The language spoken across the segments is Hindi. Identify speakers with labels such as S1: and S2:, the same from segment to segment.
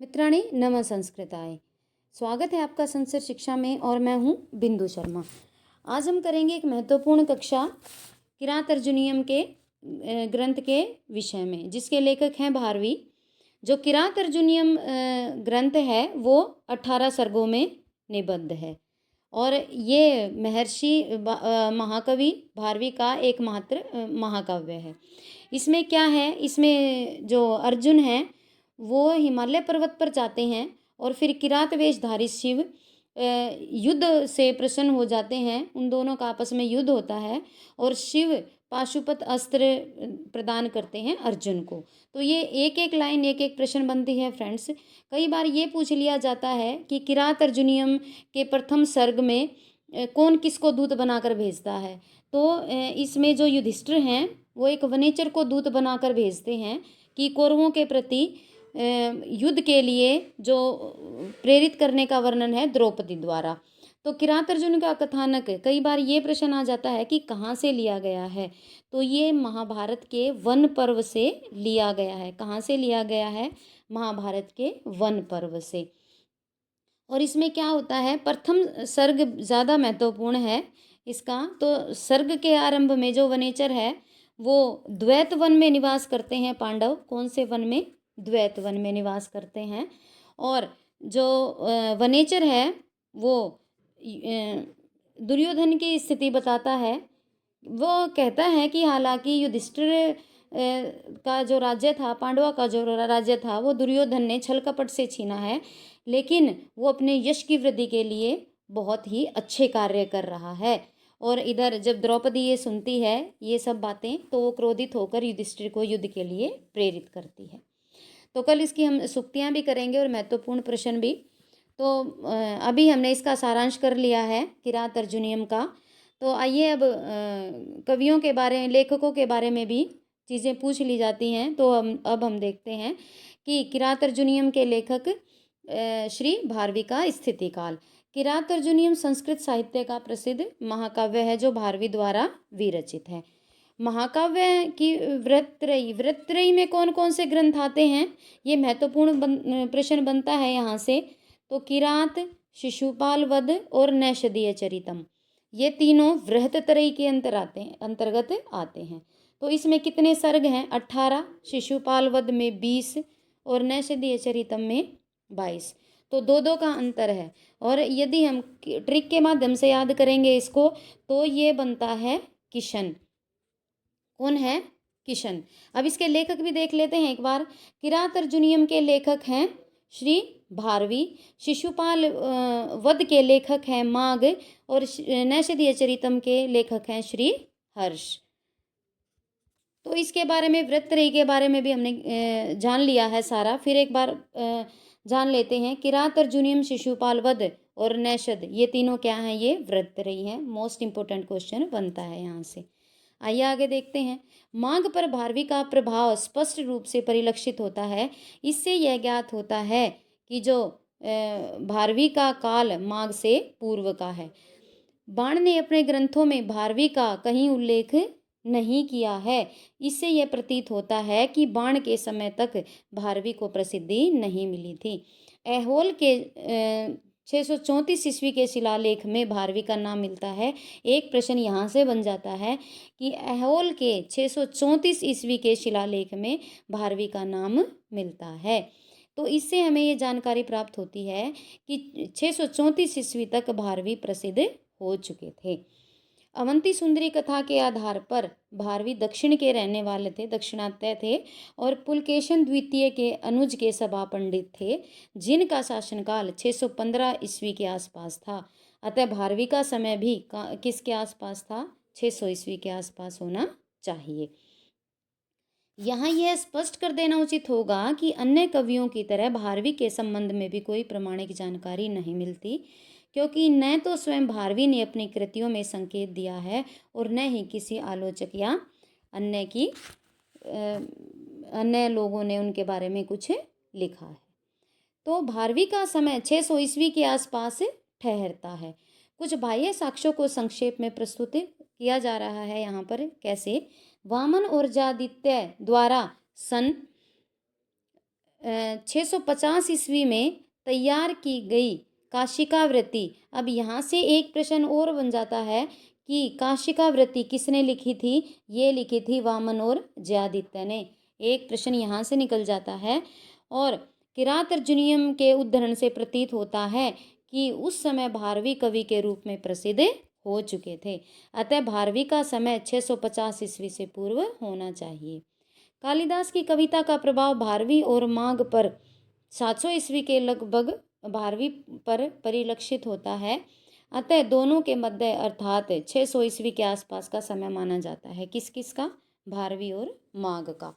S1: मित्राणि नमः संस्कृताय। स्वागत है आपका संस्कृत शिक्षा में और मैं हूँ बिंदु शर्मा। आज हम करेंगे एक महत्वपूर्ण कक्षा किरात अर्जुनीयम के ग्रंथ के विषय में, जिसके लेखक हैं भारवी। जो किरात अर्जुनीयम ग्रंथ है वो 18 सर्गों में निबद्ध है और ये महर्षि महाकवि भारवी का एकमात्र महाकाव्य है। इसमें क्या है, इसमें जो अर्जुन है वो हिमालय पर्वत पर जाते हैं और फिर किरात वेशधारी शिव युद्ध से प्रसन्न हो जाते हैं। उन दोनों का आपस में युद्ध होता है और शिव पाशुपत अस्त्र प्रदान करते हैं अर्जुन को। तो ये एक एक लाइन एक एक प्रश्न बनती है फ्रेंड्स। कई बार ये पूछ लिया जाता है कि किरात अर्जुनियम के प्रथम सर्ग में कौन किसको दूत बनाकर भेजता है। तो इसमें जो युधिष्ठिर हैं वो एक वनेचर को दूत बनाकर भेजते हैं कि कौरवों के प्रति युद्ध के लिए जो प्रेरित करने का वर्णन है द्रौपदी द्वारा। तो किरात अर्जुन का कथानक, कई बार ये प्रश्न आ जाता है कि कहाँ से लिया गया है। तो ये महाभारत के वन पर्व से लिया गया है। कहाँ से लिया गया है? महाभारत के वन पर्व से। और इसमें क्या होता है, प्रथम सर्ग ज़्यादा महत्वपूर्ण है इसका। तो सर्ग के आरंभ में जो वनेचर है वो द्वैत वन में निवास करते हैं। पांडव कौन से वन में? द्वैत वन में निवास करते हैं। और जो वनेचर है वो दुर्योधन की स्थिति बताता है। वो कहता है कि हालांकि युधिष्ठिर का जो राज्य था, पांडवा का जो राज्य था, वो दुर्योधन ने छल कपट से छीना है, लेकिन वो अपने यश की वृद्धि के लिए बहुत ही अच्छे कार्य कर रहा है। और इधर जब द्रौपदी ये सुनती है ये सब बातें, तो वो क्रोधित होकर युधिष्ठिर को युद्ध के लिए प्रेरित करती है। तो कल इसकी हम सूक्तियाँ भी करेंगे और महत्वपूर्ण प्रश्न भी। तो अभी हमने इसका सारांश कर लिया है किरात अर्जुनियम का। तो आइए अब कवियों के बारे, लेखकों के बारे में भी चीज़ें पूछ ली जाती हैं। तो अब हम देखते हैं कि किरात अर्जुनियम के लेखक श्री भारवी का स्थिति काल। किरात अर्जुनियम संस्कृत साहित्य का प्रसिद्ध महाकाव्य है जो भारवी द्वारा विरचित है। महाकाव्य की वृत्तत्रयी में कौन कौन से ग्रंथ आते हैं, ये महत्वपूर्ण प्रश्न बनता है यहाँ से। तो किरात, शिशुपाल वध और नैषधीय चरितम, ये तीनों वृहत्त्रयी के अंतर्गत आते हैं। तो इसमें कितने सर्ग हैं? 18। शिशुपाल वध में 20 और नैषधीय चरितम में 22। तो दो दो का अंतर है। और यदि हम ट्रिक के माध्यम से याद करेंगे इसको, तो ये बनता है किशन। कौन है? किशन। अब इसके लेखक भी देख लेते हैं एक बार। किरात अर्जुनियम के लेखक हैं श्री भारवी। शिशुपाल वध के लेखक हैं माघ और नैषधीय चरितम के लेखक हैं श्री हर्ष। तो इसके बारे में, वृत्तत्रयी के बारे में भी हमने जान लिया है सारा। फिर एक बार जान लेते हैं। किरात अर्जुनियम, शिशुपाल वध और नैषध, ये तीनों क्या हैं? ये वृत्तत्रयी हैं। मोस्ट इंपोर्टेंट क्वेश्चन बनता है यहाँ से। आइए आगे देखते हैं। माघ पर भारवी का प्रभाव स्पष्ट रूप से परिलक्षित होता है। इससे यह ज्ञात होता है कि जो भारवी का काल माघ से पूर्व का है। बाण ने अपने ग्रंथों में भारवी का कहीं उल्लेख नहीं किया है। इससे यह प्रतीत होता है कि बाण के समय तक भारवी को प्रसिद्धि नहीं मिली थी। ऐहोल के 634 ईस्वी के शिलालेख में भारवी का नाम मिलता है। एक प्रश्न यहाँ से बन जाता है कि ऐहोल के 634 ईस्वी के शिलालेख में भारवी का नाम मिलता है। तो इससे हमें ये जानकारी प्राप्त होती है कि 634 ईस्वी तक भारवी प्रसिद्ध हो चुके थे। अवंती सुंदरी कथा के आधार पर भारवी दक्षिण के रहने वाले थे, दक्षिणात्य थे और पुलकेशन द्वितीय के अनुज के सभा पंडित थे, जिनका शासनकाल 615 ईस्वी के आसपास था। अतः भारवी का समय भी किसके आसपास था? 600 ईस्वी के आसपास होना चाहिए। यहाँ यह स्पष्ट कर देना उचित होगा कि अन्य कवियों की तरह भारवी के संबंध में भी कोई प्रमाणिक जानकारी नहीं मिलती, क्योंकि न तो स्वयं भारवी ने अपनी कृतियों में संकेत दिया है और न ही किसी आलोचक या अन्य लोगों ने उनके बारे में कुछ लिखा है। तो भारवी का समय 600 ईस्वी के आसपास ठहरता है। कुछ बाह्य साक्ष्यों को संक्षेप में प्रस्तुत किया जा रहा है यहाँ पर। कैसे? वामन और जादित्य द्वारा सन 650 ईस्वी में तैयार की गई काशिकावृत्ति। अब यहाँ से एक प्रश्न और बन जाता है कि काशिकावृत्ति किसने लिखी थी? ये लिखी थी वामन और जयादित्य ने। एक प्रश्न यहाँ से निकल जाता है। और किरात अर्जुनीयम के उद्धरण से प्रतीत होता है कि उस समय भारवी कवि के रूप में प्रसिद्ध हो चुके थे, अतः भारवी का समय 650 ईस्वी से पूर्व होना चाहिए। कालिदास की कविता का प्रभाव भारवी और माघ पर 700 ईस्वी के लगभग भारवी पर परिलक्षित होता है, अतः दोनों के मध्य अर्थात 600 ईस्वी के आसपास का समय माना जाता है। किस किस का? भारवी और माघ का।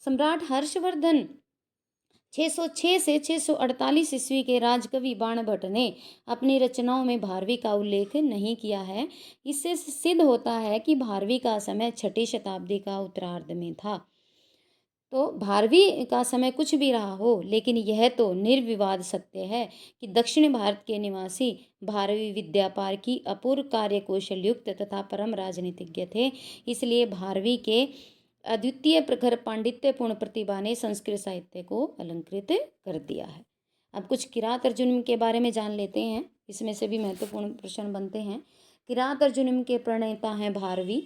S1: सम्राट हर्षवर्धन 606 से 648 ईस्वी के राजकवि बाणभट्ट ने अपनी रचनाओं में भारवी का उल्लेख नहीं किया है। इससे सिद्ध होता है कि भारवी का समय 6ठी शताब्दी का उत्तरार्ध में था। तो भारवी का समय कुछ भी रहा हो, लेकिन यह तो निर्विवाद सत्य है कि दक्षिण भारत के निवासी भारवी विद्यापार की अपूर्व कार्यकौशल युक्त तथा परम राजनीतिज्ञ थे। इसलिए भारवी के अद्वितीय प्रखर पांडित्यपूर्ण प्रतिभा ने संस्कृत साहित्य को अलंकृत कर दिया है। अब कुछ किरात अर्जुन के बारे में जान लेते हैं। इसमें से भी महत्वपूर्ण प्रश्न बनते हैं। किरात अर्जुन के प्रणेता हैं भारवी।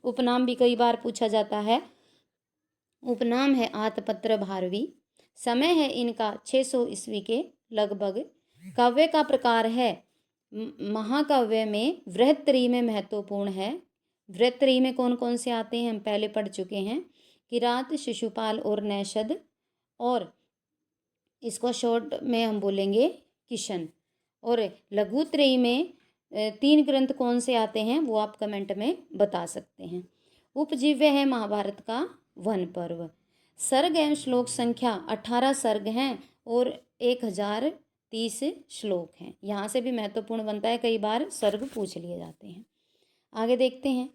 S1: उपनाम भी कई बार पूछा जाता है। उपनाम है आतपत्र भारवी। समय है इनका 600 ईस्वी के लगभग। काव्य का प्रकार है महाकाव्य में वृहत्तरी में महत्वपूर्ण है। वृहत्तरी में कौन कौन से आते हैं हम पहले पढ़ चुके हैं, किरात, शिशुपाल और नैषद। और इसको शॉर्ट में हम बोलेंगे किशन। और लघुत्रयी में 3 ग्रंथ कौन से आते हैं वो आप कमेंट में बता सकते हैं। उपजीव्य है महाभारत का वन पर्व। सर्ग एवं श्लोक संख्या 18 सर्ग हैं और 1030 श्लोक हैं। यहाँ से भी महत्वपूर्ण बनता है, कई बार सर्ग पूछ लिए जाते हैं। आगे देखते हैं।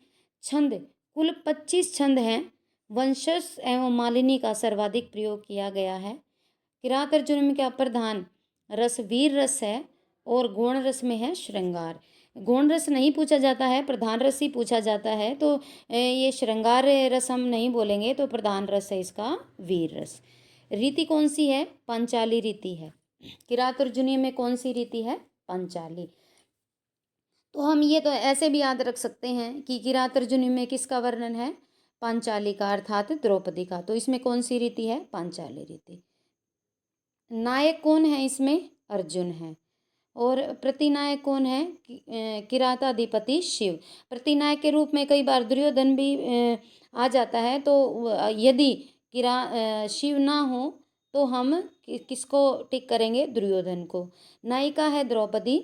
S1: छंद कुल 25 छंद हैं। वंशज एवं मालिनी का सर्वाधिक प्रयोग किया गया है। किरात अर्जुन का प्रधान रस वीर रस है और गौण रस में है श्रृंगार। गौण रस नहीं पूछा जाता है, प्रधान रस ही पूछा जाता है। तो ये श्रृंगार रस हम नहीं बोलेंगे, तो प्रधान रस है इसका वीर रस। रीति कौन सी है? पांचाली रीति है। किरात अर्जुनीय में कौन सी रीति है? पांचाली। तो हम ये तो ऐसे भी याद रख सकते हैं कि किरात अर्जुनीय में किसका वर्णन है? पांचाली का, अर्थात द्रौपदी का। तो इसमें कौन सी रीति है? पांचाली रीति। नायक कौन है इसमें? अर्जुन है। और प्रतिनायक कौन है? किराताधिपति शिव। प्रतिनायक के रूप में कई बार दुर्योधन भी आ जाता है। तो यदि शिव ना हो तो हम किसको टिक करेंगे? दुर्योधन को। नायिका है द्रौपदी।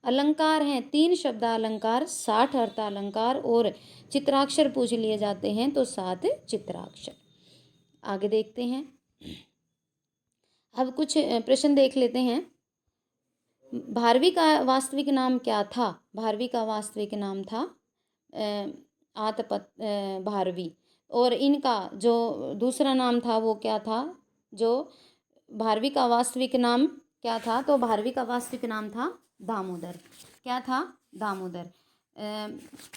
S1: अलंकार हैं 3 शब्द अलंकार, 60 अर्थ अलंकार और चित्राक्षर पूछ लिए जाते हैं तो 7 चित्राक्षर। आगे देखते हैं। अब कुछ प्रश्न देख लेते हैं। भारवी का वास्तविक नाम क्या था? भारवी का वास्तविक नाम था भारवी। और इनका जो दूसरा नाम था वो क्या था? जो भारवी का वास्तविक नाम क्या था? तो भारवी का वास्तविक नाम था दामोदर। क्या था? दामोदर।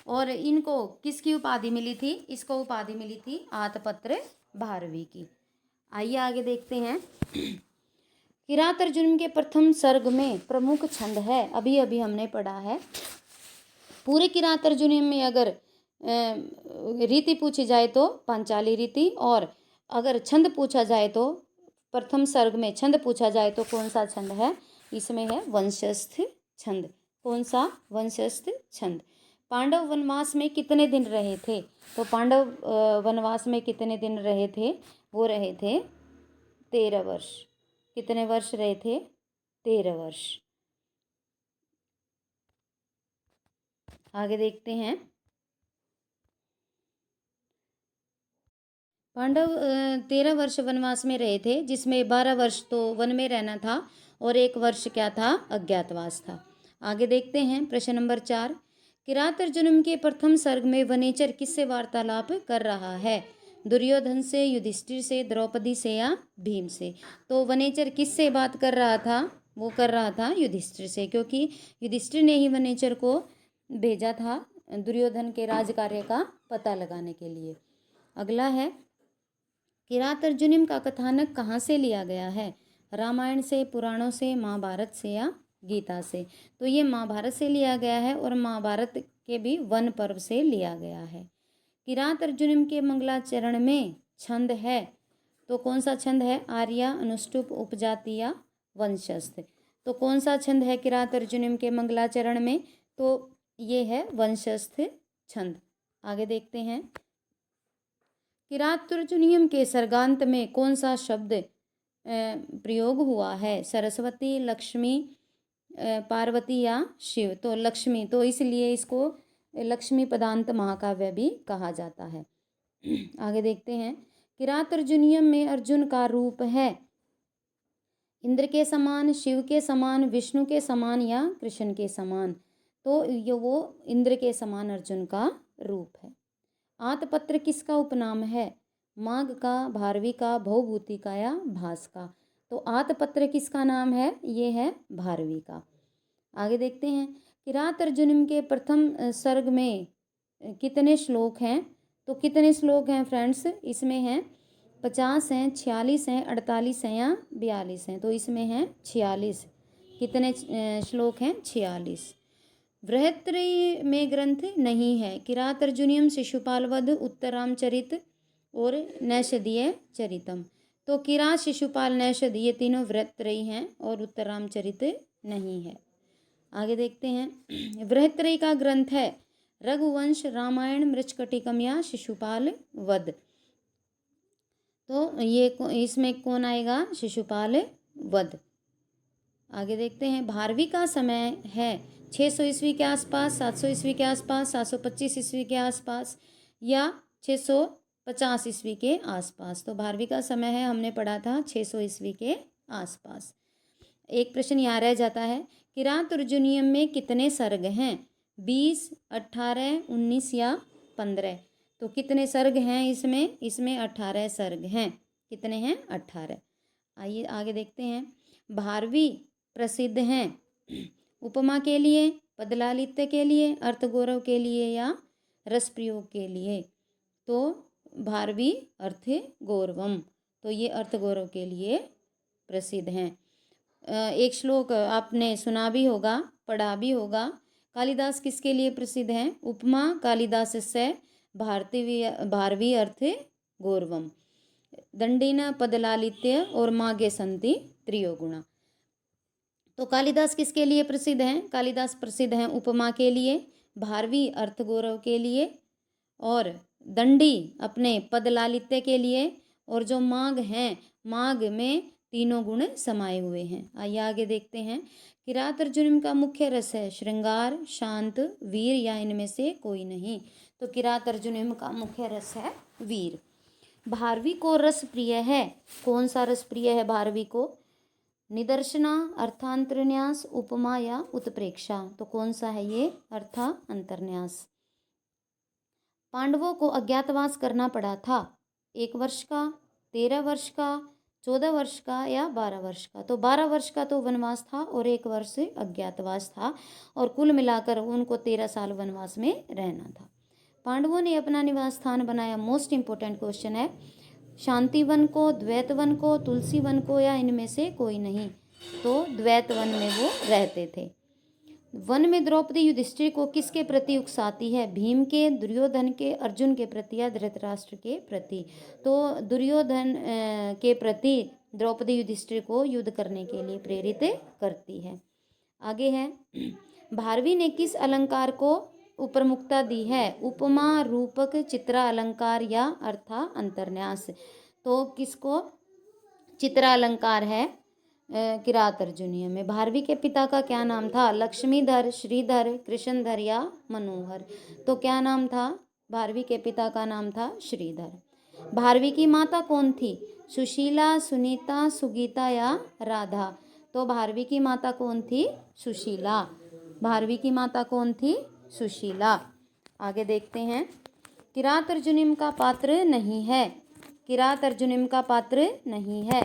S1: और इनको किसकी उपाधि मिली थी? इसको उपाधि मिली थी आतपत्र भारवी की। आइए आगे देखते हैं। किरात अर्जुन के प्रथम सर्ग में प्रमुख छंद है, अभी अभी हमने पढ़ा है। पूरे किरात अर्जुन में अगर रीति पूछी जाए तो पांचाली रीति, और अगर छंद पूछा जाए तो प्रथम सर्ग में छंद पूछा जाए तो कौन सा छंद है? इसमें है वंशस्थ छंद। कौन सा? वंशस्थ छंद। पांडव वनवास में कितने दिन रहे थे? तो पांडव वनवास में कितने दिन रहे थे? वो रहे थे 13 वर्ष। कितने वर्ष रहे थे? 13 वर्ष। आगे देखते हैं। पांडव 13 वर्ष वनवास में रहे थे, जिसमें 12 वर्ष तो वन में रहना था और 1 वर्ष क्या था? अज्ञातवास था। आगे देखते हैं। प्रश्न नंबर 4। किरात अर्जुन के प्रथम सर्ग में वनेचर किससे वार्तालाप कर रहा है? दुर्योधन से, युधिष्ठिर से, द्रौपदी से या भीम से? तो वनेचर किससे बात कर रहा था? वो कर रहा था युधिष्ठिर से, क्योंकि युधिष्ठिर ने ही वनेचर को भेजा था दुर्योधन के राज कार्य का पता लगाने के लिए। अगला है किरात अर्जुनीम का कथानक कहाँ से लिया गया है? रामायण से, पुराणों से, महाभारत से या गीता से? तो ये महाभारत से लिया गया है और महाभारत के भी वन पर्व से लिया गया है। किरात अर्जुनीम के मंगलाचरण में छंद है, तो कौन सा छंद है? आर्या, अनुष्टुप, उपजाति या वंशस्थ? तो कौन सा छंद है किरात अर्जुनीम के मंगलाचरण में? तो ये है वंशस्थ छंद। आगे देखते हैं। किरात अर्जुनीयम के सर्गांत में कौन सा शब्द प्रयोग हुआ है? सरस्वती, लक्ष्मी, पार्वती या शिव? तो लक्ष्मी, तो इसलिए इसको लक्ष्मी पदांत महाकाव्य भी कहा जाता है। आगे देखते हैं। किरात अर्जुनीयम में अर्जुन का रूप है इंद्र के समान, शिव के समान, विष्णु के समान या कृष्ण के समान? तो ये वो इंद्र के समान अर्जुन का रूप है। आतपत्र किसका उपनाम है? माघ का, भारवी का, भवभूति का या भास का? तो आतपत्र किसका नाम है? ये है भारवी का। आगे देखते हैं। किरात अर्जुनीम के प्रथम सर्ग में कितने श्लोक हैं? तो कितने श्लोक हैं फ्रेंड्स? इसमें हैं 50 हैं, 46 हैं, 48 हैं या 42 हैं? तो इसमें हैं 46। कितने श्लोक हैं? 46। बृहत्त्रयी में ग्रंथ नहीं है। किरात अर्जुनीयम, शिशुपाल वध, उत्तरामचरित और नैषधीय चरितम। तो किरात, शिशुपाल, नैषध ये तीनों बृहत्त्रयी हैं और उत्तरामचरित नहीं है। आगे देखते हैं। बृहत्त्रयी का ग्रंथ है रघुवंश, रामायण, मृच्छकटिकम या शिशुपाल वध? तो ये इसमें कौन आएगा? शिशुपाल वध। आगे देखते हैं। भारवी का समय है 600 ईस्वी के आसपास, 700 ईस्वी के आसपास, 725 ईस्वी के आसपास या 650 ईस्वी के आसपास? तो भारवी का समय है, हमने पढ़ा था 600 ईस्वी के आसपास। एक प्रश्न यहाँ रह जाता है। किरात अर्जुनीयम में कितने सर्ग हैं? 20, 18, 19 या 15? तो कितने सर्ग हैं इसमें? इसमें 18 सर्ग हैं। कितने हैं? 18। आइए आगे देखते हैं। भारवी प्रसिद्ध हैं उपमा के लिए, पदलालित्य के लिए, अर्थगौरव के लिए या रस प्रयोग के लिए? तो भारवी अर्थ गौरवम, तो ये अर्थगौरव के लिए प्रसिद्ध हैं। एक श्लोक आपने सुना भी होगा, पढ़ा भी होगा। कालिदास किसके लिए प्रसिद्ध हैं? उपमा कालिदास से भारवी अर्थ गौरवम, दंडीन पदलालित्य और मागे संति त्रियोगुणा। तो कालिदास किसके लिए प्रसिद्ध हैं? कालिदास प्रसिद्ध हैं उपमा के लिए, भारवी अर्थ गौरव के लिए और दंडी अपने पदलालित्य के लिए, और जो माघ हैं, माघ में तीनों गुण समाये हुए हैं। आइए आगे देखते हैं। किरात अर्जुनीयम का मुख्य रस है श्रृंगार, शांत, वीर या इनमें से कोई नहीं? तो किरात अर्जुनीयम का मुख्य रस है वीर। भारवी को रस प्रिय है। कौन सा रस प्रिय है भारवी को? निदर्शना, अर्थांतरन्यास, उपमा या उत्प्रेक्षा? तो कौन सा है ये? अर्थांतरन्यास। पांडवों को अज्ञातवास करना पड़ा था 1 वर्ष का, 13 वर्ष का, 14 वर्ष का या 12 वर्ष का? तो 12 वर्ष का तो वनवास था और 1 वर्ष अज्ञातवास था, और कुल मिलाकर उनको 13 साल वनवास में रहना था। पांडवों ने अपना निवास स्थान बनाया। मोस्ट इंपॉर्टेंट क्वेश्चन है। शांति वन को, द्वैत वन को, तुलसी वन को या इनमें से कोई नहीं? तो द्वैत वन में वो रहते थे। वन में द्रौपदी युधिष्ठिर को किसके प्रति उकसाती है? भीम के, दुर्योधन के, अर्जुन के प्रति या धृतराष्ट्र के प्रति? तो दुर्योधन के प्रति द्रौपदी युधिष्ठिर को युद्ध करने के लिए प्रेरित करती है। आगे है। भारवी ने किस अलंकार को उपमुक्ता दी है? उपमा, रूपक, चित्रा अलंकार या अर्था अंतर्न्यास? तो किसको चित्रा अलंकार है किरात अर्जुनीयम में। भारवी के पिता का क्या नाम था? लक्ष्मीधर, श्रीधर, कृष्णधर या मनोहर? तो क्या नाम था? भारवी के पिता का नाम था श्रीधर। भारवी की माता कौन थी? सुशीला, सुनीता, सुगीता या राधा? तो भारवी की माता कौन थी? सुशीला। भारवी की माता कौन थी? सुशीला। आगे देखते हैं। किरात अर्जुनीयम का पात्र नहीं है। किरात अर्जुनीयम का पात्र नहीं है।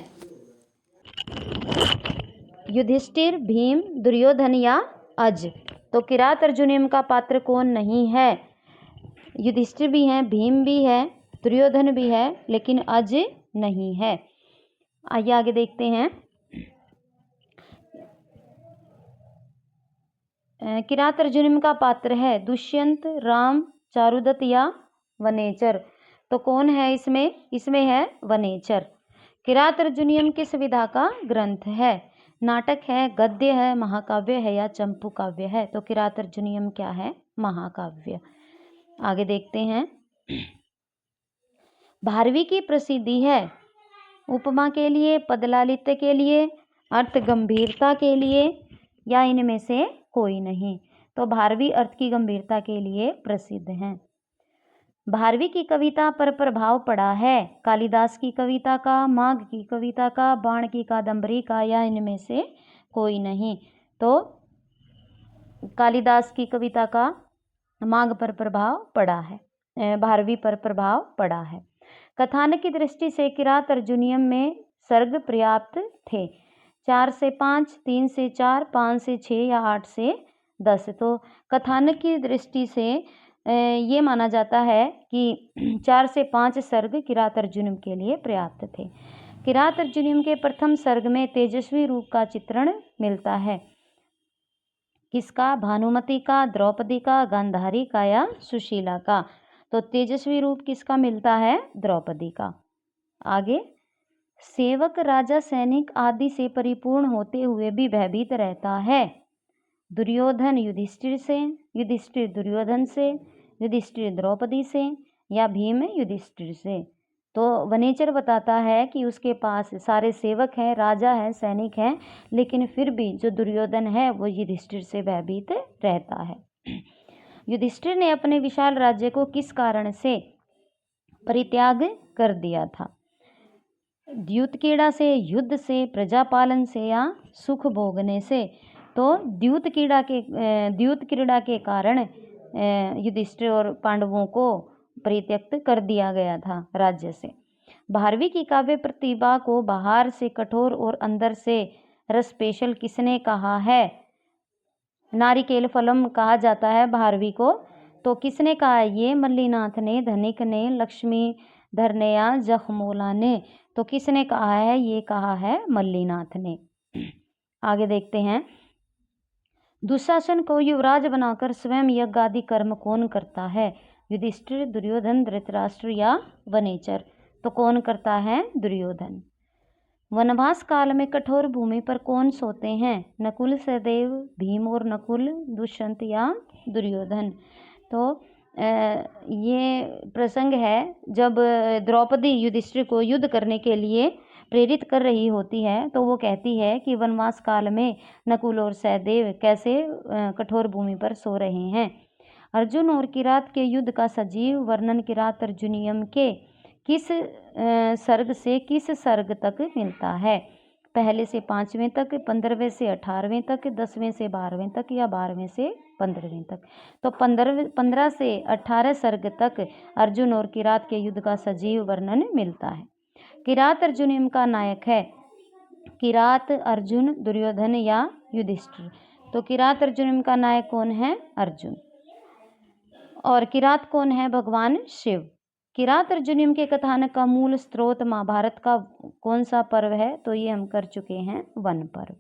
S1: युधिष्ठिर, भीम, दुर्योधन या अज? तो किरात अर्जुनीयम का पात्र कौन नहीं है? युधिष्ठिर भी हैं, भीम भी है, दुर्योधन भी है, लेकिन अज नहीं है। आइए आगे देखते हैं। किरात अर्जुन का पात्र है दुष्यंत, राम, चारुदत्त या वनेचर। तो कौन है इसमें? इसमें है वनेचर। किरात अर्जुनियम किस विधा का ग्रंथ है? नाटक है, गद्य है, महाकाव्य है या चंपू काव्य है? तो किरात अर्जुनियम क्या है? महाकाव्य। आगे देखते हैं। भारवी की प्रसिद्धि है उपमा के लिए, पदलालित्य के लिए, अर्थ गंभीरता के लिए या इनमें से कोई नहीं। तो भारवी अर्थ की गंभीरता के लिए प्रसिद्ध हैं। भारवी की कविता पर प्रभाव पड़ा है कालिदास की कविता का, माघ की कविता का, बाण की कादंबरी का या इनमें से कोई नहीं। तो कालिदास की कविता का माघ पर प्रभाव पड़ा है, भारवी पर प्रभाव पड़ा है। कथानक की दृष्टि से किरात अर्जुनियम में सर्ग पर्याप्त थे। 4 से 5, 3 से 4, 5 से 6 या 8 से 10। तो कथानक की दृष्टि से ये माना जाता है कि 4 से 5 सर्ग किरात अर्जुनियम के लिए पर्याप्त थे। किरात अर्जुनियम के प्रथम सर्ग में तेजस्वी रूप का चित्रण मिलता है। किसका? भानुमति का, द्रौपदी का, गांधारी का या सुशीला का? तो तेजस्वी रूप किसका मिलता है? द्रौपदी का। आगे, सेवक, राजा, सैनिक आदि से परिपूर्ण होते हुए भी भयभीत रहता है। दुर्योधन युधिष्ठिर से, युधिष्ठिर दुर्योधन से, युधिष्ठिर द्रौपदी से या भीम युधिष्ठिर से? तो वनेचर बताता है कि उसके पास सारे सेवक हैं, राजा है, सैनिक हैं, लेकिन फिर भी जो दुर्योधन है वो युधिष्ठिर से भयभीत रहता है। युधिष्ठिर ने अपने विशाल राज्य को किस कारण से परित्याग कर दिया था? द्यूतक्रीड़ा से, युद्ध से, प्रजापालन से या सुख भोगने से? तो द्यूतक्रीड़ा के कारण युधिष्ठिर और पांडवों को परित्यक्त कर दिया गया था राज्य से। भारवी की काव्य प्रतिभा को बाहर से कठोर और अंदर से रसपेशल किसने कहा है? नारिकेल फलम कहा जाता है भारवी को। तो किसने कहा है ये? मल्लीनाथ ने, धनिक ने, लक्ष्मीधर ने या जखमोला ने? तो किसने कहा है? ये कहा है मल्लीनाथ ने। आगे देखते हैं। दुशासन को युवराज बनाकर स्वयं यज्ञ आदि कर्म कौन करता है? युधिष्ठिर, दुर्योधन, धृतराष्ट्र या वनेचर? तो कौन करता है? दुर्योधन। वनवास काल में कठोर भूमि पर कौन सोते हैं? नकुल, सहदेव, भीम और नकुल, दुष्यंत या दुर्योधन? तो ये प्रसंग है जब द्रौपदी युधिष्ठिर को युद्ध करने के लिए प्रेरित कर रही होती है, तो वो कहती है कि वनवास काल में नकुल और सहदेव कैसे कठोर भूमि पर सो रहे हैं। अर्जुन और किरात के युद्ध का सजीव वर्णन किरात अर्जुनियम के किस सर्ग से किस सर्ग तक मिलता है? पहले से 5वें तक, 15वें से 18वें तक, 10वें से 12वें तक या 12वें से 15वें तक? तो 15 से 18 सर्ग तक अर्जुन और किरात के युद्ध का सजीव वर्णन मिलता है। किरात अर्जुनियम का नायक है किरात, अर्जुन, दुर्योधन या युधिष्ठिर? तो किरात अर्जुनियम का नायक कौन है? अर्जुन। और किरात कौन है? भगवान शिव। किरात अर्जुनियम के कथानक का मूल स्रोत महाभारत का कौन सा पर्व है? तो ये हम कर चुके हैं, वन पर्व।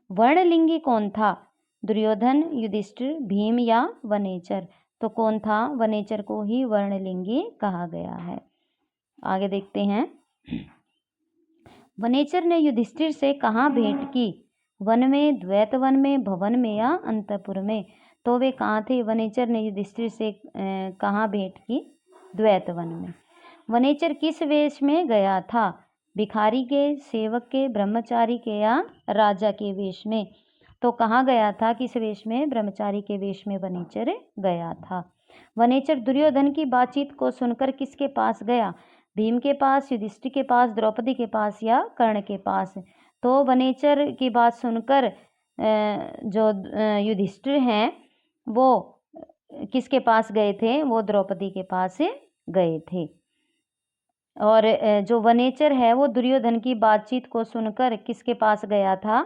S1: वर्णलिंगी कौन था? दुर्योधन, युधिष्ठिर, भीम या वनेचर? तो कौन था? वनेचर को ही वर्णलिंगी कहा गया है। आगे देखते हैं। वनेचर ने युधिष्ठिर से कहाँ भेंट की? वन में, द्वैत वन में, भवन में या अंतपुर में? तो वे कहाँ थे? वनेचर ने युधिष्ठिर से कहाँ भेंट की? द्वैत वन में। वनेचर किस वेश में गया था? भिखारी के, सेवक के, ब्रह्मचारी के या राजा के वेश में? तो कहाँ गया था? किस वेश में? ब्रह्मचारी के वेश में वनेचर गया था। वनेचर दुर्योधन की बातचीत को सुनकर किसके पास गया? भीम के पास, युधिष्ठिर के पास, द्रौपदी के पास या कर्ण के पास? तो वनेचर की बात सुनकर जो युधिष्ठिर हैं वो किसके पास गए थे? वो द्रौपदी के पास गए थे। और जो वनेचर है वो दुर्योधन की बातचीत को सुनकर किसके पास गया था?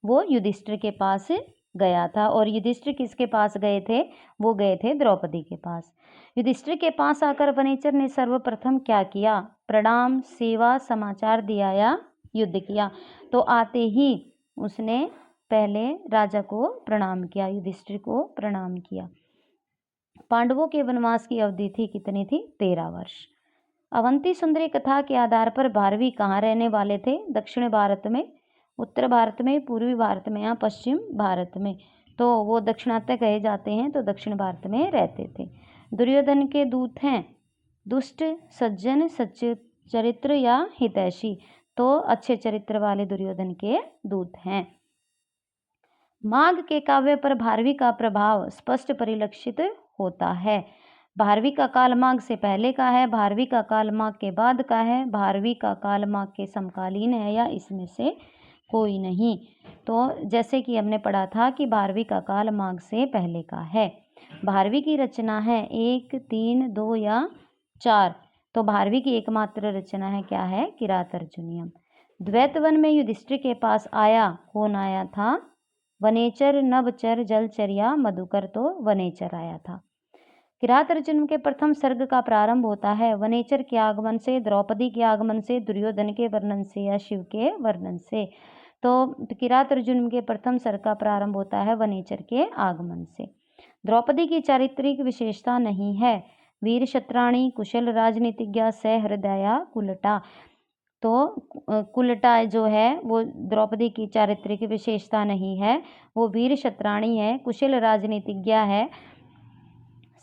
S1: वो युधिष्ठिर के पास गया था। और युधिष्ठिर किसके पास गए थे? वो गए थे द्रौपदी के पास। युधिष्ठिर के पास आकर वनेचर ने सर्वप्रथम क्या किया? प्रणाम, सेवा, समाचार दिया या युद्ध किया? तो आते ही उसने पहले राजा को प्रणाम किया, युधिष्ठिर को प्रणाम किया। पांडवों के वनवास की अवधि थी कितनी थी? 13 वर्ष। अवंती सुंदरी कथा के आधार पर भारवी कहाँ रहने वाले थे? दक्षिण भारत में, उत्तर भारत में, पूर्वी भारत में या पश्चिम भारत में? तो वो दक्षिणात्य कहे जाते हैं, तो दक्षिण भारत में रहते थे। दुर्योधन के दूत हैं दुष्ट, सज्जन, सच्चे चरित्र या हितैषी? तो अच्छे चरित्र वाले दुर्योधन के दूत हैं। माघ के काव्य पर भारवी का प्रभाव स्पष्ट परिलक्षित होता है। भारवी का काल माघ से पहले का है, भारवी का काल माघ के बाद का है, भारवी का काल माघ के समकालीन है या इसमें से कोई नहीं? तो जैसे कि हमने पढ़ा था कि भारवी का काल माघ से पहले का है। भारवी की रचना है 1, 3, 2 या 4? तो भारवी की एकमात्र रचना है, क्या है? किरात अर्जुनीयम। द्वैतवन में युधिष्ठिर के पास आया, कौन आया था? वनेचर, नभचर, जलचर या मधुकर? तो वनेचर आया था। किरात अर्जुन के प्रथम सर्ग का प्रारंभ होता है वनेचर के आगमन से, द्रौपदी के आगमन से, दुर्योधन के वर्णन से या शिव के वर्णन से? तो किरात अर्जुन के प्रथम सर्ग का प्रारंभ होता है वनेचर के आगमन से। द्रौपदी की चारित्रिक विशेषता नहीं है। वीर क्षत्राणी, कुशल राजनीतिज्ञा, सहृदया, कुलटा? तो कुलटा जो है वो द्रौपदी की चारित्रिक विशेषता नहीं है। वो वीर क्षत्राणी है, कुशल राजनीतिज्ञा है,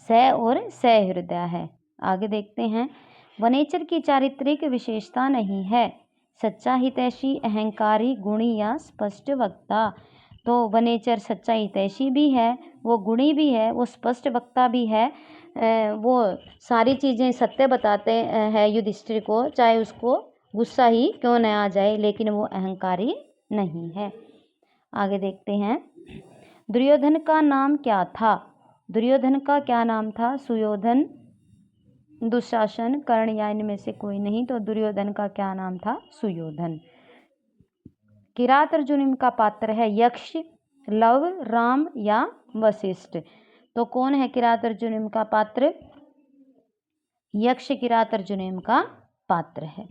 S1: और सहृदय है। आगे देखते हैं। वनेचर की चारित्रिक विशेषता नहीं है। सच्चा हितैषी, अहंकारी, गुणी या स्पष्ट वक्ता? तो वनेचर सच्चा हितैषी भी है, वो गुणी भी है, वो स्पष्ट वक्ता भी है। वो सारी चीज़ें सत्य बताते हैं युधिष्ठिर को, चाहे उसको गुस्सा ही क्यों न आ जाए, लेकिन वो अहंकारी नहीं है। आगे देखते हैं। दुर्योधन का नाम क्या था? दुर्योधन का क्या नाम था? सुयोधन, दुशासन, कर्ण या इनमें से कोई नहीं? तो दुर्योधन का क्या नाम था? सुयोधन। किरात अर्जुन का पात्र है यक्ष, लव, राम या वशिष्ठ? तो कौन है किरात अर्जुन का पात्र? यक्ष किरात अर्जुन का पात्र है।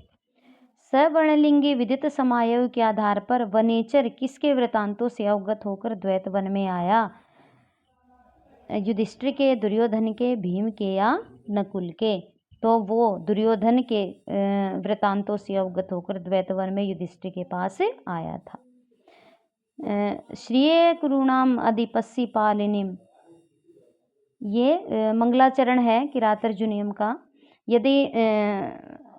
S1: सवर्णलिंगी विदित समायोग के आधार पर वनेचर किसके वृतांतों से अवगत होकर द्वैत वन में आया? युधिष्ठिर के, दुर्योधन के, भीम के या नकुल के? तो वो दुर्योधन के वृतांतों से अवगत होकर द्वैत वन में युधिष्ठिर के पास आया था। श्रिये कुरुणाम अधिपस्सी पालिनीम, ये मंगलाचरण है किरात अर्जुनीयम का। यदि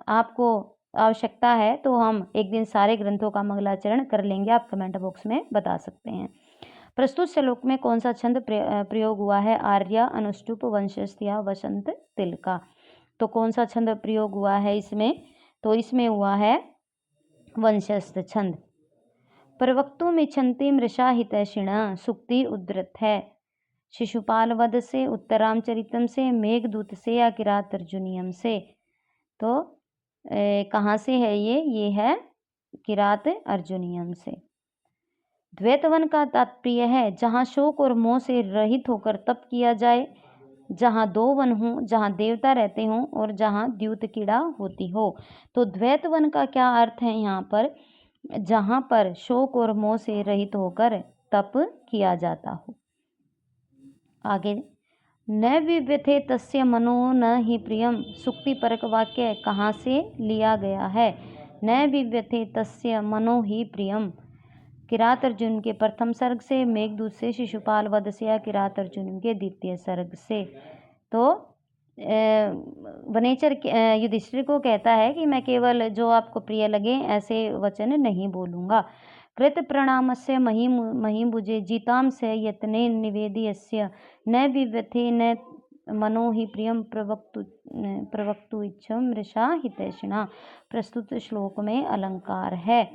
S1: आपको आवश्यकता है तो हम एक दिन सारे ग्रंथों का मंगलाचरण कर लेंगे, आप कमेंट बॉक्स में बता सकते हैं। प्रस्तुत श्लोक में कौन सा छंद प्रयोग हुआ है? आर्या, अनुष्टुप, वंशस्थ या वसंत तिलका? तो कौन सा छंद प्रयोग हुआ है इसमें? तो इसमें हुआ है वंशस्थ छंद। प्रवक्तुम इच्छन्ति मृषा हितैषिणः, सुक्ति उद्धृत है। शिशुपाल वध से, उत्तरामचरितम से, मेघदूत से या किरात अर्जुनीयम से? तो कहाँ से है ये है किरात अर्जुनीयम से। द्वैतवन का तात्पर्य है जहाँ शोक और मोह से रहित होकर तप किया जाए, जहाँ दो वन हों, जहाँ देवता रहते हों और जहाँ द्यूत कीड़ा होती हो। तो द्वैतवन का क्या अर्थ है यहाँ पर? जहाँ पर शोक और मोह से रहित होकर तप किया जाता हो। आगे, न विव्यथे तस्य मनो न ही प्रियम, सुक्ति परक वाक्य कहाँ से लिया गया है? न विव्यथे तस्य मनो ही प्रियम, किरात अर्जुन के प्रथम सर्ग से, मेघदूत से, शिशुपाल वध से या किरात अर्जुन के द्वितीय सर्ग से? तो वनेचर युधिष्ठिर को कहता है कि मैं केवल जो आपको प्रिय लगे ऐसे वचन नहीं बोलूँगा। कृत प्रणामस्य महीभुजे जीताम से यत्ने निवेद्यस्य, न विव्यथे न मनो ही प्रियम प्रवक्तु इच्छम मृषा हितैषिणः। प्रस्तुत श्लोक में अलंकार है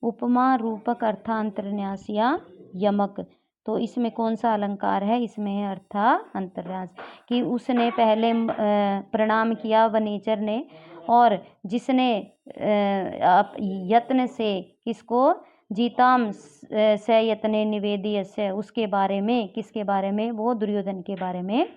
S1: उपमा, रूपक, अर्थांतरन्यास या यमक। तो इसमें कौन सा अलंकार है? इसमें है अर्थांतरन्यास, कि उसने पहले प्रणाम किया वनेचर ने, और जिसने यत्न से किसको? जीताम स यत्ने निवेद्यस्य, उसके बारे में, किसके बारे में, वो दुर्योधन के बारे में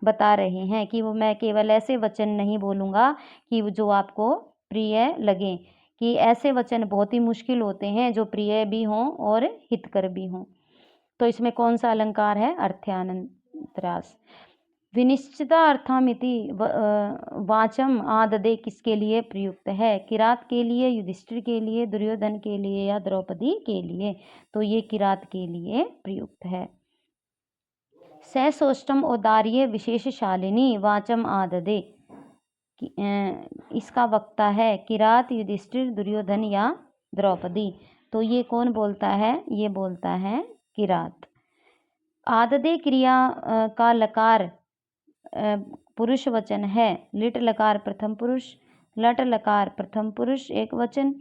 S1: बता रहे हैं कि वो मैं केवल ऐसे वचन नहीं बोलूँगा कि जो आपको प्रिय लगे, कि ऐसे वचन बहुत ही मुश्किल होते हैं जो प्रिय भी हों और हितकर भी हों। तो इसमें कौन सा अलंकार है? अर्थ्यान्तरास। विनिश्चिता अर्थामिति वाचम आददे किसके लिए प्रयुक्त है? किरात के लिए, युधिष्ठिर के लिए, दुर्योधन के लिए या द्रौपदी के लिए? तो ये किरात के लिए प्रयुक्त है। ससोष्टम औदार्य विशेषशालिनी वाचम आददे, इसका वक्ता है किरात, युधिष्ठिर, दुर्योधन या द्रौपदी। तो ये कौन बोलता है? ये बोलता है किरात। आददे क्रिया का लकार पुरुष वचन है। लिट लकार प्रथम पुरुष, लट लकार प्रथम पुरुष एक वचन,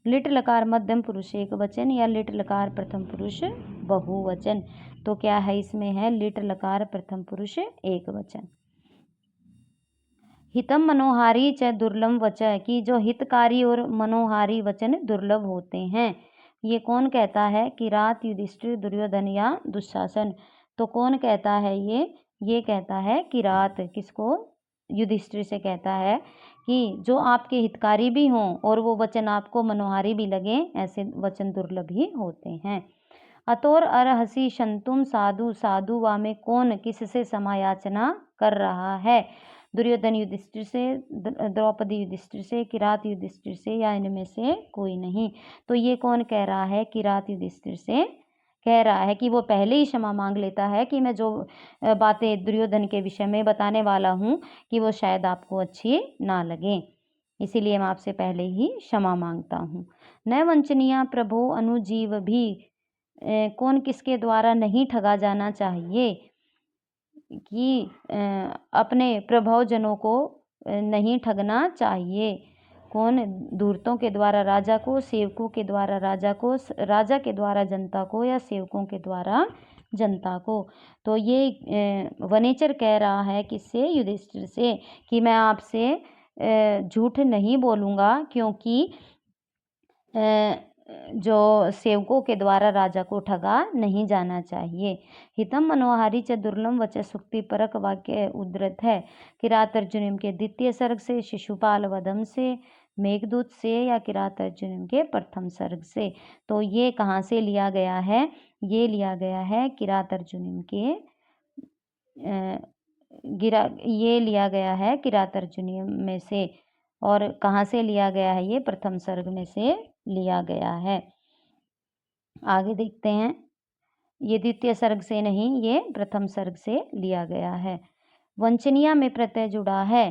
S1: लिट लकार मध्यम पुरुष एक वचन, या लिट लकार प्रथम पुरुष बहुवचन। तो क्या है इसमें? है लिट लकार प्रथम पुरुष एक वचन। हितम मनोहारी च दुर्लभ वचन, कि जो हितकारी और मनोहारी वचन दुर्लभ होते हैं। ये कौन कहता है? किरात, युधिष्ठिर, दुर्योधन या दुशासन। तो कौन कहता है ये कहता है किरात। किसको? युधिष्ठिर से कहता है कि जो आपके हितकारी भी हों और वो वचन आपको मनोहारी भी लगे, ऐसे वचन दुर्लभ ही होते हैं। अतोर अरहसी शंतुम साधु, साधु वा में कौन किससे समायाचना कर रहा है? दुर्योधन युधिष्ठिर से, द्रौपदी युधिष्ठिर से, किरात युधिष्ठिर से, या इनमें से कोई नहीं। तो ये कौन कह रहा है? किरात युधिष्ठिर से कह रहा है कि वो पहले ही क्षमा मांग लेता है कि मैं जो बातें दुर्योधन के विषय में बताने वाला हूँ कि वो शायद आपको अच्छी ना लगे, इसीलिए मैं आपसे पहले ही क्षमा मांगता हूँ। न वंचनीय प्रभो अनुजीव भी, कौन किसके द्वारा नहीं ठगा जाना चाहिए? कि अपने प्रभावजनों को नहीं ठगना चाहिए। कौन? दूरतों के द्वारा राजा को, सेवकों के द्वारा राजा को, राजा के द्वारा जनता को, या सेवकों के द्वारा जनता को। तो ये वनेचर कह रहा है किससे? युधिष्ठिर से, कि मैं आपसे झूठ नहीं बोलूँगा, क्योंकि जो सेवकों के द्वारा राजा को ठगा नहीं जाना चाहिए। हितम मनोहारी च दुर्लभ वच सुक्ति परक वाक्य उद्धृत है किरात अर्जुनिम के द्वितीय सर्ग से, शिशुपाल वधम से, मेघदूत से, या किरात अर्जुनिम के प्रथम सर्ग से। तो ये कहाँ से लिया गया है? ये लिया गया है किरात अर्जुनिम के ये लिया गया है किरात अर्जुनिम में से। और कहाँ से लिया गया है? ये प्रथम सर्ग में से लिया गया है। आगे देखते हैं। ये द्वितीय सर्ग से नहीं, ये प्रथम सर्ग से लिया गया है। वंचनिया में प्रत्यय जुड़ा है।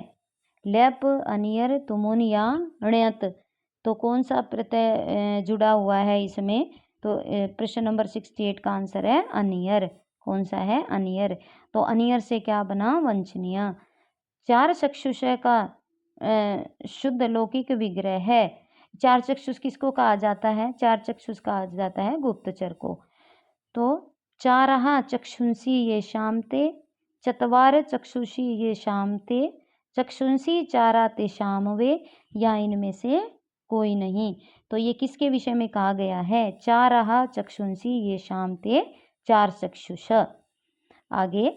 S1: लेप, अनियर, तुमुन या ण्यत। तो कौन सा प्रत्यय जुड़ा हुआ है इसमें? तो प्रश्न नंबर 68 का आंसर है अनियर। कौन सा है? अनियर। तो अनियर से क्या बना? वंचनिया। चार चक्षुष का शुद्ध लौकिक विग्रह है। चार चक्षुष किसको कहा जाता है? चार चक्षुष कहा जाता है गुप्तचर को। तो चारहा चक्षुंसी ये शामते, चतवार चक्षुषी ये शामते, चक्षुंसी चारा ते शामवे, या इनमें से कोई नहीं। तो ये किसके विषय में कहा गया है? चारहा चक्षुंसी ये शामते, चार चक्षुष। आगे,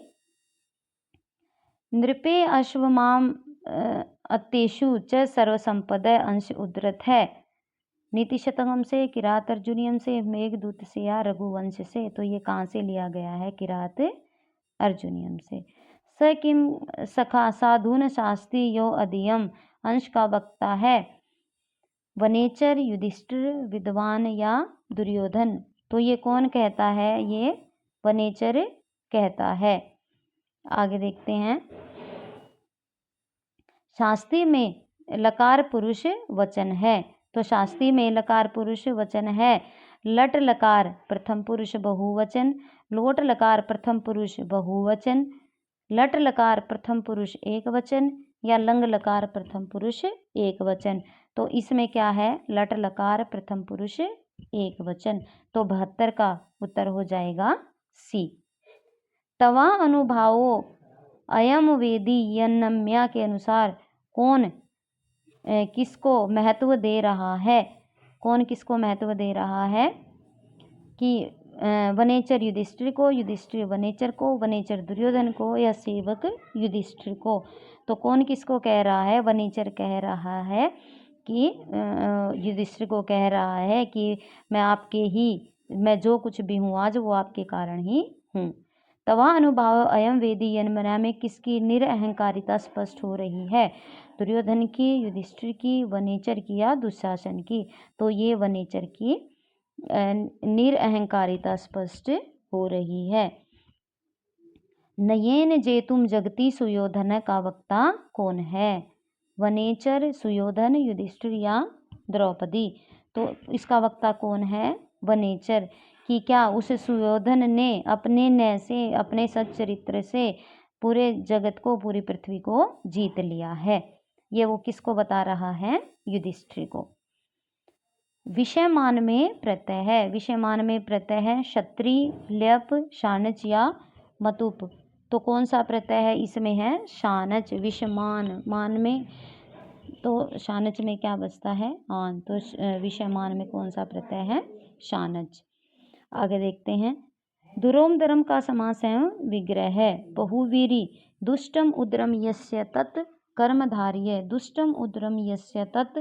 S1: नृपे अश्वमाम अत्येषु च सर्वसंपद अंश उद्धृत है। नीति शतकम से, किरात अर्जुनियम से, मेघदूत से, या रघुवंश से। तो ये कहाँ से लिया गया है? किरात अर्जुनियम से। स किम सखा साधुन शास्त्री यो अधियम, अंश का वक्ता है वनेचर, युधिष्ठिर, विद्वान, या दुर्योधन। तो ये कौन कहता है? ये वनेचर कहता है। आगे देखते हैं। शास्त्री में लकार पुरुष वचन है। तो शास्त्री में लकार पुरुष वचन है। लट लकार प्रथम पुरुष बहुवचन, लोट लकार प्रथम पुरुष बहुवचन, लट लकार प्रथम पुरुष एक वचन, या लंग लकार प्रथम पुरुष एक वचन। तो इसमें क्या है? लट लकार प्रथम पुरुष एक वचन। तो 72 का उत्तर हो जाएगा सी। तवा अनुभावो अयम वेदी यन्नम्या के अनुसार कौन किसको महत्व दे रहा है? कौन किसको महत्व दे रहा है कि वनेचर युधिष्ठिर को, युधिष्ठिर वनेचर दुर्योधन को, या सेवक युधिष्ठिर को। तो कौन किसको कह रहा है? वनेचर कह रहा है कि युधिष्ठिर को कह रहा है कि मैं जो कुछ भी हूँ आज वो आपके कारण ही हूँ। तवा अनुभाव अयम वेदी यन्मना में किसकी निरअहंकारिता स्पष्ट हो रही है? दुर्योधन की, युधिष्ठिर की, वनेचर की या दुशासन की? तो ये वनेचर की निरअहंकारिता स्पष्ट हो रही है। नयेन जेतुम जगती सुयोधन का वक्ता कौन है? वनेचर, सुयोधन, युधिष्ठिर या द्रौपदी? तो इसका वक्ता कौन है? वनेचर। कि क्या उस सुयोधन ने अपने न्याय से, अपने सच्चरित्र से पूरे जगत को, पूरी पृथ्वी को जीत लिया है। ये वो किसको बता रहा है? युधिष्ठिर को। विषयमान में प्रत्यय है। विषयमान में प्रत्यय है क्षत्रि, ल्यप, शानच या मतुप। तो कौन सा प्रत्यय है इसमें? है शानच। विषयमान मान में तो शानच में क्या बचता है? आन। तो विषयमान में कौन सा प्रत्यय है? शानच। आगे देखते हैं। दुरोम दरम का समास है विग्रह है। बहुवीरी दुष्टम उद्रम यस्य तत् कर्मधार्य। दुष्टम उद्रम यस्य तत्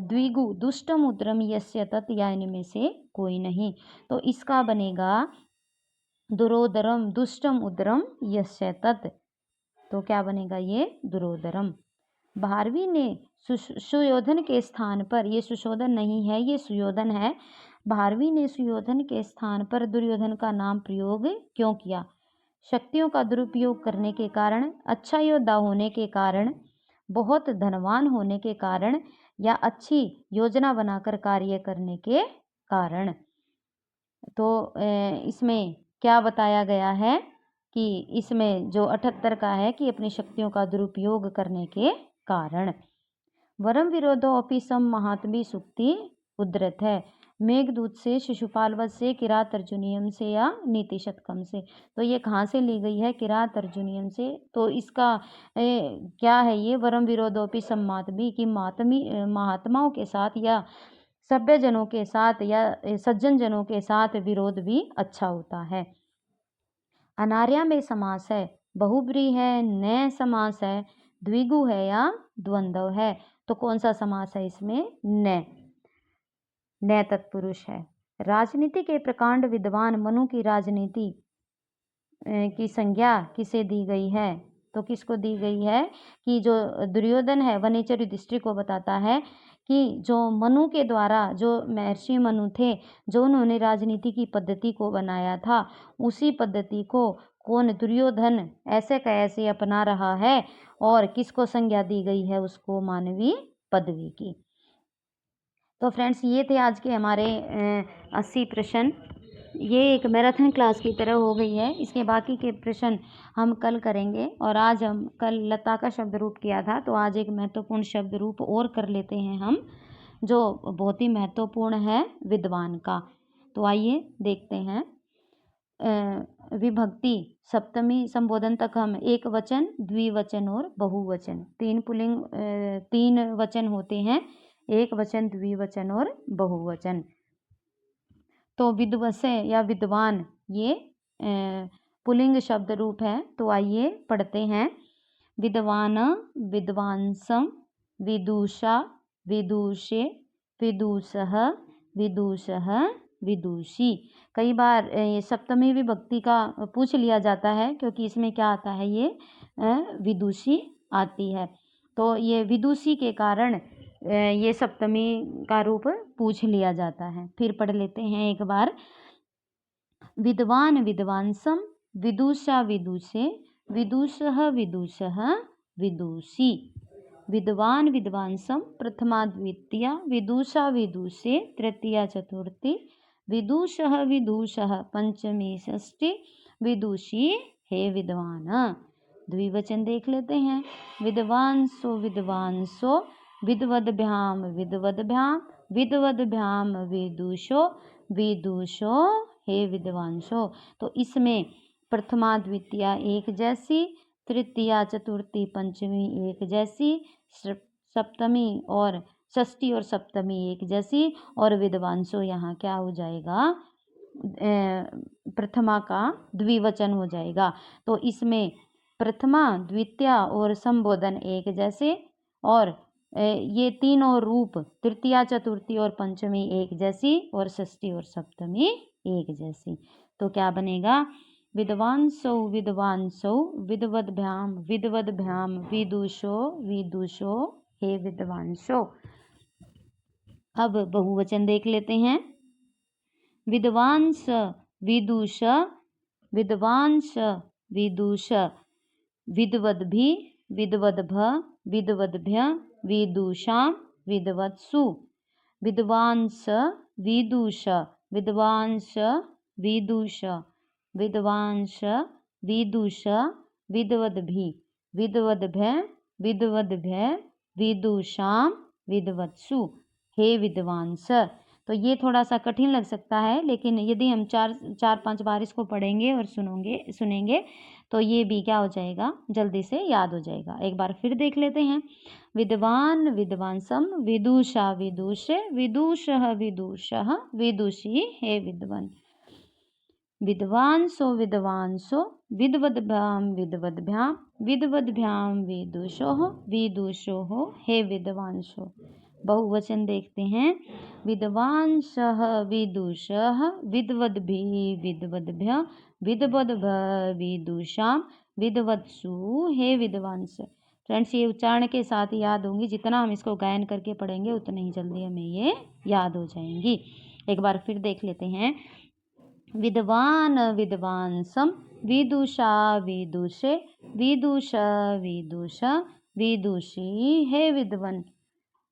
S1: द्विगु दुष्टम उद्रम यस्य तत्, या इनमें से कोई नहीं। तो इसका बनेगा दुरोदरम दुष्टम उद्रम यस्य तत्। तो क्या बनेगा ये? दुरोदरम। भारवी ने सुयोधन के स्थान पर, ये सुशोधन नहीं है, ये सुयोधन है। भारवी ने सुयोधन के स्थान पर दुर्योधन का नाम प्रयोग क्यों किया? शक्तियों का दुरुपयोग करने के कारण, अच्छा योद्धा होने के कारण, बहुत धनवान होने के कारण, या अच्छी योजना बनाकर कार्य करने के कारण। तो इसमें क्या बताया गया है कि इसमें जो 78 का है कि अपनी शक्तियों का दुरुपयोग करने के कारण। वरम विरोधो अपि सम महात्मी सुक्ति उद्धृत है। मेघदूत से, शिशुपाल वध से, किरात अर्जुनियम से या नीति शतकम से। तो ये कहाँ से ली गई है? किरात अर्जुनियम से। तो इसका क्या है ये? वरम विरोधोपि सम्मातमी, कि महात्माओं के साथ या सभ्य जनों के साथ या सज्जन जनों के साथ विरोध भी अच्छा होता है। अनार्या में समास है, बहुब्री है, नय समास है, द्विगु है या द्वंद्व है? तो कौन सा समास है इसमें? नय। नय तत्पुरुष है। राजनीति के प्रकांड विद्वान मनु की राजनीति की संज्ञा किसे दी गई है? तो किसको दी गई है? कि जो दुर्योधन है वनेचर युधिष्ठिर को बताता है कि जो मनु के द्वारा, जो महर्षि मनु थे, जो उन्होंने राजनीति की पद्धति को बनाया था, उसी पद्धति को कौन? दुर्योधन ऐसे कैसे अपना रहा है, और किसको संज्ञा दी गई है? उसको मानवीय पदवी की। तो फ्रेंड्स, ये थे आज के हमारे 80 प्रश्न। ये एक मैराथन क्लास की तरह हो गई है। इसके बाकी के प्रश्न हम कल करेंगे। और आज हम कल लता का शब्द रूप किया था, तो आज एक महत्वपूर्ण शब्द रूप और कर लेते हैं हम, जो बहुत ही महत्वपूर्ण है, विद्वान का। तो आइए देखते हैं। विभक्ति सप्तमी संबोधन तक हम एक वचन, द्विवचन और बहुवचन, तीन वचन होते हैं, एक वचन, द्विवचन और बहुवचन। तो विद्वसे या विद्वान ये पुल्लिंग शब्द रूप है। तो आइए पढ़ते हैं। विद्वान, विद्वांसम, विदुषा, विदुषे, विदुषः, विदुषः, विदुषी। कई बार ये सप्तमी विभक्ति का पूछ लिया जाता है, क्योंकि इसमें क्या आता है? ये विदुषी आती है। तो ये विदुषी के कारण ये सप्तमी का रूप पूछ लिया जाता है। फिर पढ़ लेते हैं एक बार। विद्वान, विद्वांसम, विदुषा, विदुषे, विदुषः, विदुषः, विदुषी। विद्वान, विद्वांसम प्रथमा द्वितीया, विदुषा, विदुषे तृतीया चतुर्थी, विदुषः, विदुषः पंचमी षष्ठी, विदुषी हे विद्वान। द्विवचन देख लेते हैं। विद्वांसो, विद्वांसो, विद्वद्भ्याम, विद्वद्भ्याम, विद्वद्भ्याम, विदुषो, विदुषो हे विद्वांसो। तो इसमें प्रथमा द्वितीया एक जैसी, तृतीया चतुर्थी पंचमी एक जैसी, सप्तमी और षष्ठी और सप्तमी एक जैसी, और विद्वांसो यहाँ क्या हो जाएगा, प्रथमा का द्विवचन हो जाएगा। तो इसमें प्रथमा, द्वितीया और संबोधन एक जैसे, और ये तीनों रूप तृतीया, चतुर्थी और पंचमी एक जैसी, और षष्ठी और सप्तमी एक जैसी। तो क्या बनेगा, विद्वांसो विद्वांसो विद्वद्भ्याम विद्वद्भ्याम विदुषो विदुषो हे विद्वांसो। अब बहुवचन देख लेते हैं। विद्वांस विदुष विद्वांस विदुष, विद्वद्भि विद्वद्भ विद्वद्भ्य विदुषां विद्वत्सु, विद्वांस विदुष विद्वांस विदुष विद्वांस विदुष विद्वद्भि विद्वद्भ्य विद्वद्भ्य विदुषां विद्वत्सु हे विद्वांस। तो ये थोड़ा सा कठिन लग सकता है, लेकिन यदि हम चार पांच बार इसको पढ़ेंगे और सुनेंगे तो ये भी क्या हो जाएगा, जल्दी से याद हो जाएगा। एक बार फिर देख लेते हैं। विद्वान विद्वांसम विदुषा विदुषे विदुषः विदुषः विदुषी हे विद्वान, विद्वांसो विद्वांसो विद्वद्भ्यां विद्वद्भ्यां विद्वद्भ्यां विदुषोः विदुषोः हे विद्वांसो। बहुवचन देखते हैं। विद्वांसः विदुषः विद्वद्भिः विद्वद्भ्य विद्वद्भ विदुषां विद्वत्सु हे विद्वांस। फ्रेंड्स, ये उच्चारण के साथ याद होंगी, जितना हम इसको गायन करके पढ़ेंगे उतनी ही जल्दी हमें ये याद हो जाएंगी। एक बार फिर देख लेते हैं। विद्वान विद्वांसम विदुषा विदुषे विदुष विदुष विदुषी हे विद्वान,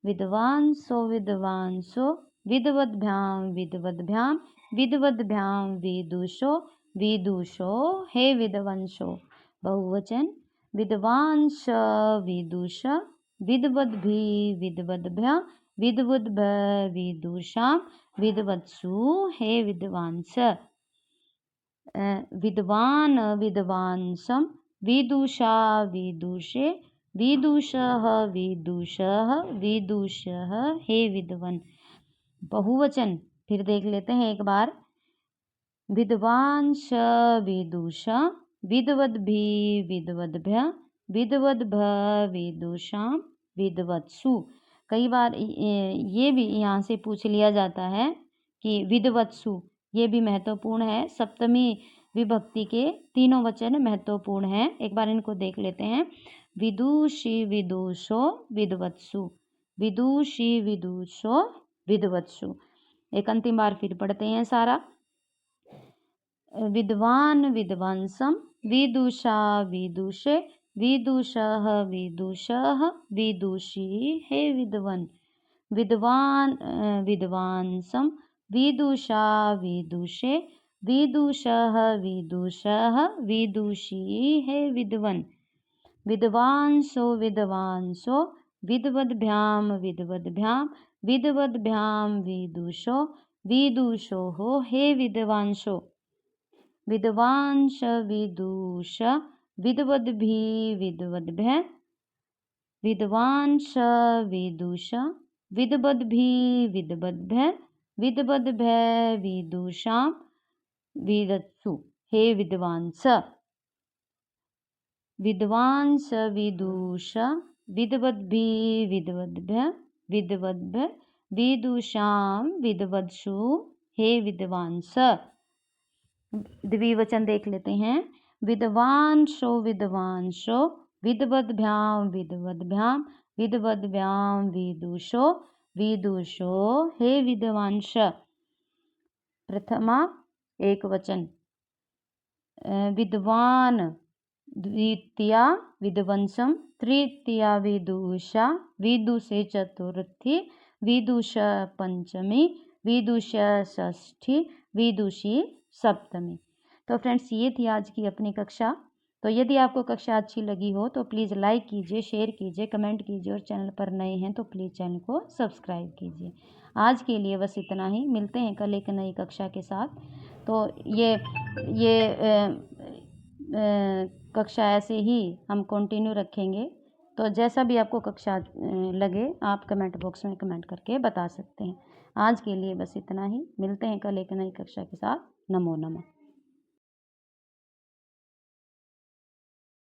S1: विद्वांसो विद्वांसो विद्वद्भ्यां विद्वद्भ्यां विद्वद्भ्यां विदुषो विदुषो हे विद्वांसो। बहुवचन विद्वांस विदुष विद्वद्भि विद्वद्भ्य विद्वद्भ विदुषां विद्वत्सु हे विद्वांस। विद्वान विद्वांसम विदुषा विदुषे विदुषः विदुषः विदुषः हे विद्वान। बहुवचन फिर देख लेते हैं एक बार। विद्वांस विदुष विद्वद्भि विद्वद्भ्य विद्वद्भ विदुषां विद्वत्सु। कई बार ये भी यहाँ से पूछ लिया जाता है कि विद्वत्सु, ये भी महत्वपूर्ण है। सप्तमी विभक्ति के तीनों वचन महत्वपूर्ण हैं। एक बार इनको देख लेते हैं। विदुषी विदुषो विद्वत्सु, विदुषी विदुषो विद्वत्सु। एक अंतिम बार फिर पढ़ते हैं सारा। विद्वान विद्वांसम विदुषा विदुषे विदुषः विदुषः विदुषी हे विद्वान, विद्वान विद्वांसम विदुषा विदुषे विदुषः विदुषः विदुषी हे विद्वान, विद्वांसो विद्वांसो विद्वद्भ्यां विद्वद्भ्यां विद्वद्भ्यां विदुषो विदुषोः हे विद्वांसो, विद्वांस विदुष विद्वद्भि विद्वद्भ्य विद्वांस विदुष विद्वद्भि विद्वद्भ्य विद्वद्भ्य विदुषां विदत्सु हे विद्वांस, विद्वांस विदुष विद्वद्भि विद्वद्भ्य विद्वद्भ्य विदुषां विद्वत्सु हे विद्वांस। द्विवचन देख लेते हैं। विद्वांसो विद्वांसो विद्वद्भ्यां विद्वद्भ्यां विद्वद्भ्यां विदुषो विदुषो हे विद्वांस। प्रथमा एक वचन। विद्वान द्वितीया विद्वंसम तृतीया विदुषा विदुषे चतुर्थी विदुष पंचमी विदुष षष्ठी विदुषी सप्तमी। तो फ्रेंड्स, ये थी आज की अपनी कक्षा। तो यदि आपको कक्षा अच्छी लगी हो तो प्लीज़ लाइक कीजिए, शेयर कीजिए, कमेंट कीजिए, और चैनल पर नए हैं तो प्लीज़ चैनल को सब्सक्राइब कीजिए। आज के लिए बस इतना ही। मिलते हैं कल एक नई कक्षा के साथ। तो ये कक्षा ऐसे ही हम कंटिन्यू रखेंगे। तो जैसा भी आपको कक्षा लगे आप कमेंट बॉक्स में कमेंट करके बता सकते हैं। आज के लिए बस इतना ही। मिलते हैं कल एक नई कक्षा के साथ। नमो नमः।